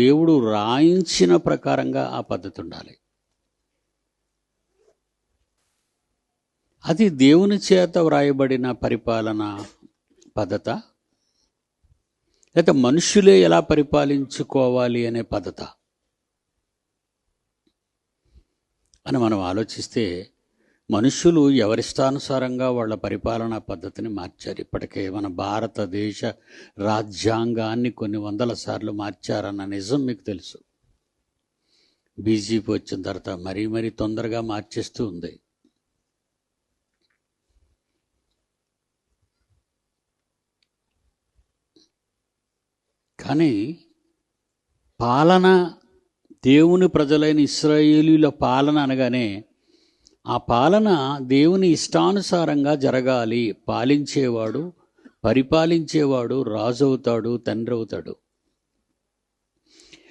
దేవుడు రాయించిన ప్రకారంగా ఆ పద్ధతి ఉండాలి. అది దేవుని చేత వ్రాయబడిన పరిపాలన పద్ధత, లేకపోతే మనుషులే ఎలా పరిపాలించుకోవాలి అనే పద్ధత అని మనం ఆలోచిస్తే, మనుషులు ఎవరిష్టానుసారంగా వాళ్ళ పరిపాలనా పద్ధతిని మార్చారు. ఇప్పటికే మన భారతదేశ రాజ్యాంగాన్ని కొన్ని వందల సార్లు మార్చారన్న నిజం మీకు తెలుసు. బీజేపీ వచ్చిన తర్వాత మరీ తొందరగా మార్చేస్తూ ఉంది. కానీ పాలన, దేవుని ప్రజలైన ఇశ్రాయేలీయుల పాలన అనగానే ఆ పాలన దేవుని ఇష్టానుసారంగా జరగాలి. పాలించేవాడు, పరిపాలించేవాడు రాజు అవుతాడు, తండ్రి అవుతాడు.